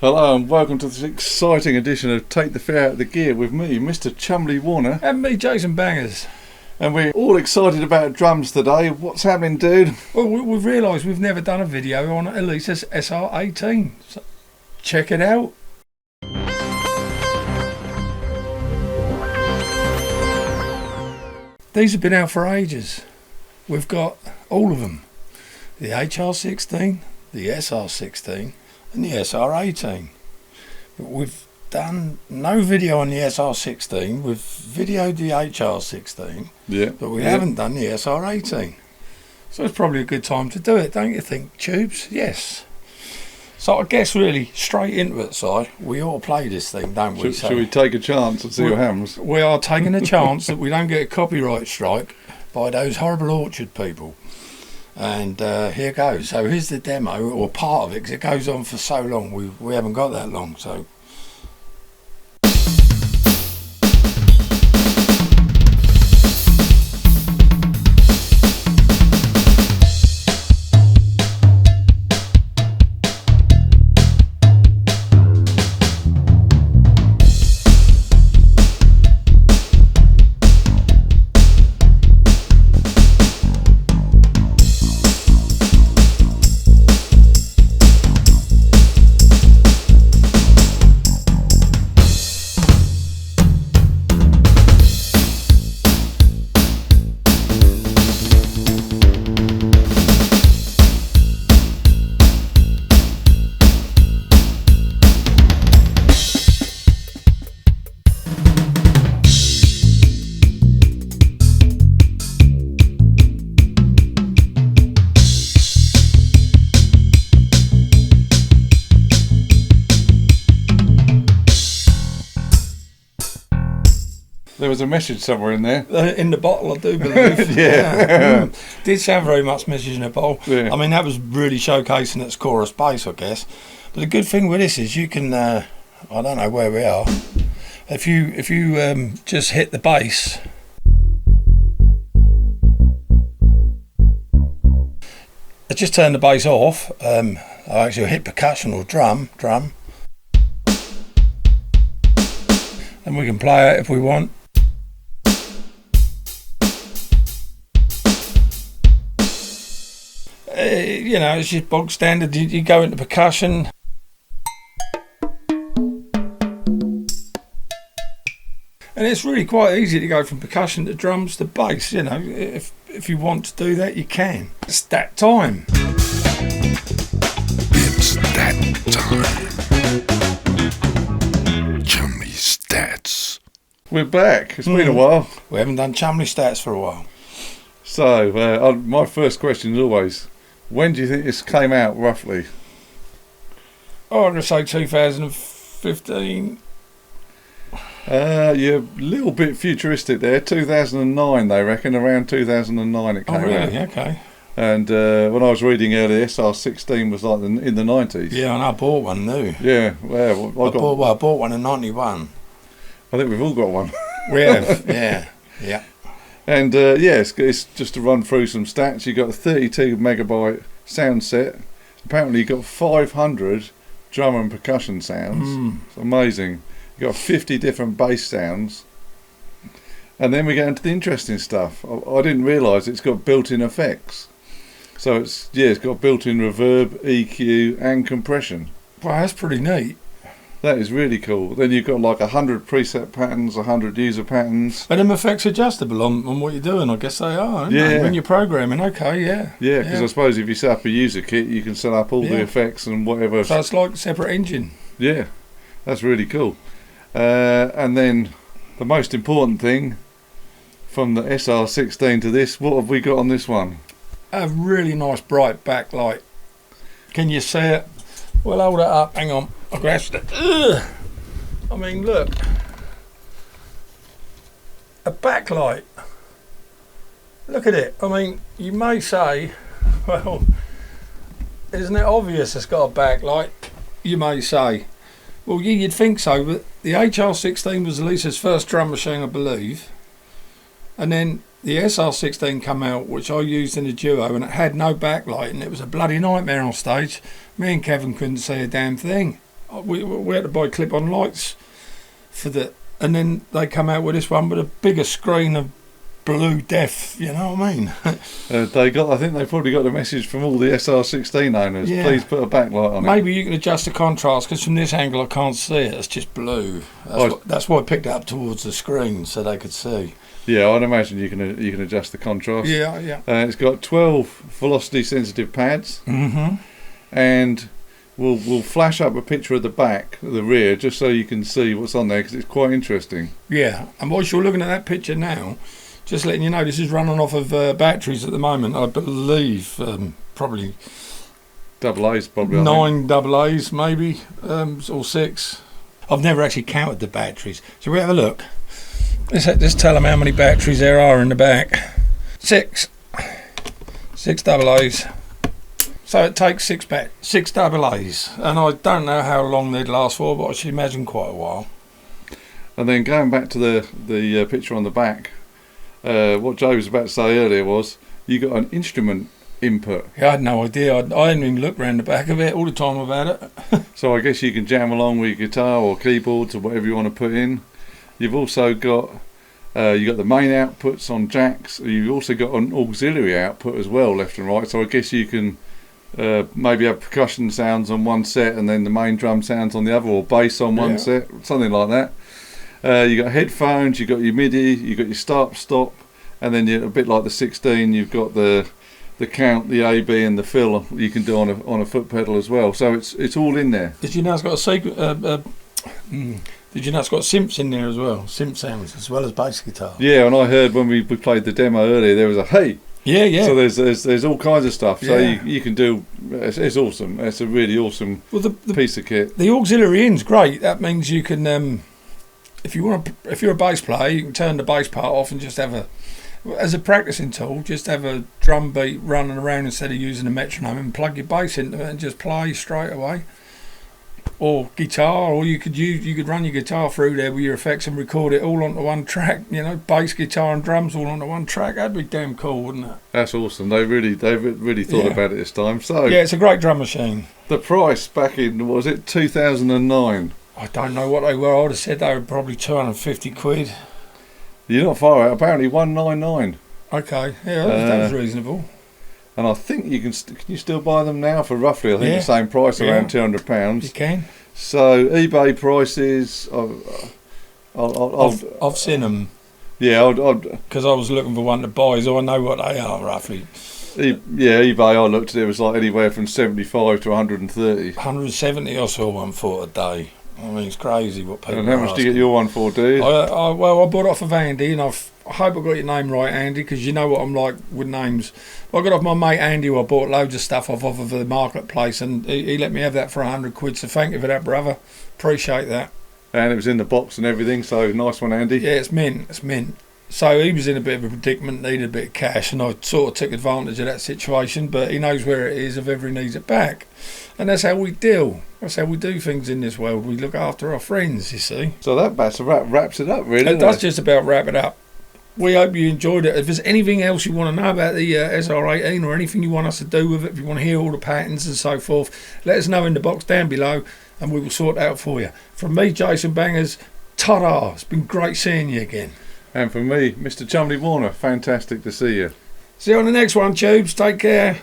Hello and welcome to this exciting edition of Take the Fear Out of the Gear with me, Mr. Chumley Warner. And me, Jason Bangers. And we're all excited about drums today. What's happening, dude? Well, we've realised we've never done a video on Alesis SR18. So check it out. These have been out for ages. We've got all of them. The HR16, the SR16 and the SR18. But we've done no video on the SR16. We've videoed the HR16, but we haven't done the SR18. So it's probably a good time to do it, don't you think, Tubes? Yes. So I guess really straight into it, Si. We ought to play this thing, don't we? Should we take a chance and see what happens? We are taking a chance that we don't get a copyright strike by those horrible Orchard people. And here goes. So here's the demo, or part of it, because it goes on for so long. We haven't got that long, so. There was a message somewhere in there. In the bottle, I do believe. Yeah. Did sound very much message in a bottle. Yeah. I mean, that was really showcasing its chorus bass, I guess. But the good thing with this is you can, I don't know where we are. If you just hit the bass, I just turn the bass off. I actually hit percussion or drum, and we can play it if we want. You know, it's just bog standard. You go into percussion. And it's really quite easy to go from percussion to drums to bass, you know. If you want to do that, you can. It's that time. It's that time. Chumley Stats. We're back. It's been a while. We haven't done Chumley Stats for a while. So, my first question is always, when do you think this came out, roughly? Oh, I'm going to say 2015. You're a little bit futuristic there. 2009, they reckon. Around 2009 it came out. Oh, really? Okay. And when I was reading earlier, SR16 was like in the 90s. Yeah, and I bought one new. Yeah, well, I bought one in 91. I think we've all got one. We have, yeah. And it's just to run through some stats. You've got a 32 megabyte sound set. Apparently you've got 500 drum and percussion sounds. It's amazing. You've got 50 different bass sounds. And then we get into the interesting stuff. I didn't realise it's got built-in effects. So it's got built-in reverb, EQ and compression. Well, that's pretty neat. That is really cool. Then you've got like 100 preset patterns, 100 user patterns. And them effects adjustable on what you're doing, I guess they are, aren't they? When you're programming, okay, yeah. Yeah, because I suppose if you set up a user kit, you can set up all the effects and whatever. So it's like a separate engine. Yeah, that's really cool. And then the most important thing, from the SR16 to this, what have we got on this one? A really nice bright backlight. Can you see it? We'll hold it up. Hang on. I grasped it. Ugh. I mean, look. A backlight. Look at it. I mean, you may say, well, isn't it obvious it's got a backlight? You may say. Well, you'd think so, but the HR16 was Alesis' first drum machine, I believe. And then the SR16 come out, which I used in a duo, and it had no backlight, and it was a bloody nightmare on stage. Me and Kevin couldn't see a damn thing. we had to buy clip-on lights for the, and then they come out with this one with a bigger screen of blue death. You know what I mean? I think they probably got the message from all the SR16 owners. Yeah. Please put a backlight on it. Maybe you can adjust the contrast, because from this angle I can't see it. It's just blue. That's why I picked it up towards the screen so they could see. Yeah, I'd imagine you can adjust the contrast. Yeah. It's got 12 velocity sensitive pads, and we'll flash up a picture of the back, the rear, just so you can see what's on there, because it's quite interesting. Yeah, and whilst you're looking at that picture now, just letting you know, this is running off of batteries at the moment. I believe probably Double A's probably. 9 AA's maybe, or 6. I've never actually counted the batteries. So we have a look. Let's tell them how many batteries there are in the back. 6 AA's. So it takes 6 AA's, and I don't know how long they'd last for, but I should imagine quite a while. And then going back to the picture on the back, what Joe was about to say earlier was you got an instrument input. Yeah, I had no idea. I hadn't even looked around the back of it all the time about it. So I guess you can jam along with your guitar or keyboards or whatever you want to put in. You've also got the main outputs on jacks. You've also got an auxiliary output as well, left and right. So I guess you can maybe have percussion sounds on one set and then the main drum sounds on the other, or bass on one set, something like that. You got headphones, you got your MIDI, you got your start-stop, and then a bit like the 16, you've got the count, the A, B, and the fill you can do on a foot pedal as well. So it's all in there. Did you know it's got a Did you know it's got synths in there as well? Synth sounds as well as bass guitar. Yeah, and I heard when we played the demo earlier, there was a hey. Yeah. So there's all kinds of stuff. So you can do. It's awesome. It's a really awesome piece of kit. The auxiliary in's great. That means you can, if you're a bass player, you can turn the bass part off and just have as a practicing tool, just have a drum beat running around instead of using a metronome, and plug your bass into it and just play straight away. Or guitar, or you could run your guitar through there with your effects and record it all onto one track. You know, bass, guitar, and drums all onto one track. That'd be damn cool, wouldn't it? That's awesome. They've really thought about it this time. So yeah, it's a great drum machine. The price back in, was it 2009? I don't know what they were. I would have said they were probably 250 quid. You're not far out. Apparently 199. Okay, yeah, that was reasonable. And I think can you still buy them now for roughly, I think, the same price, around £200. You can. So eBay prices, I've seen them. Yeah, because I was looking for one to buy, so I know what they are roughly. eBay, I looked at it, was like anywhere from 75 to 130. 170 I saw one for a day. I mean, it's crazy what people. And how much do you get your one for, dude? I bought it off of Andy, and I hope I got your name right, Andy, because you know what I'm like with names. I got off my mate Andy, who I bought loads of stuff off of the marketplace, and he let me have that for 100 quid. So thank you for that, brother. Appreciate that. And it was in the box and everything, so nice one, Andy. Yeah, it's mint. So he was in a bit of a predicament, needed a bit of cash, and I sort of took advantage of that situation, but he knows where it is if ever he needs it back. And that's how we deal. That's how we do things in this world. We look after our friends, you see. So that wraps it up, really. It does just about wrap it up. We hope you enjoyed it. If there's anything else you want to know about the SR18, or anything you want us to do with it, if you want to hear all the patterns and so forth, let us know in the box down below, and we will sort it out for you. From me, Jason Bangers, ta-da. It's been great seeing you again. And from me, Mr. Chumley Warner, fantastic to see you. See you on the next one, Tubes. Take care.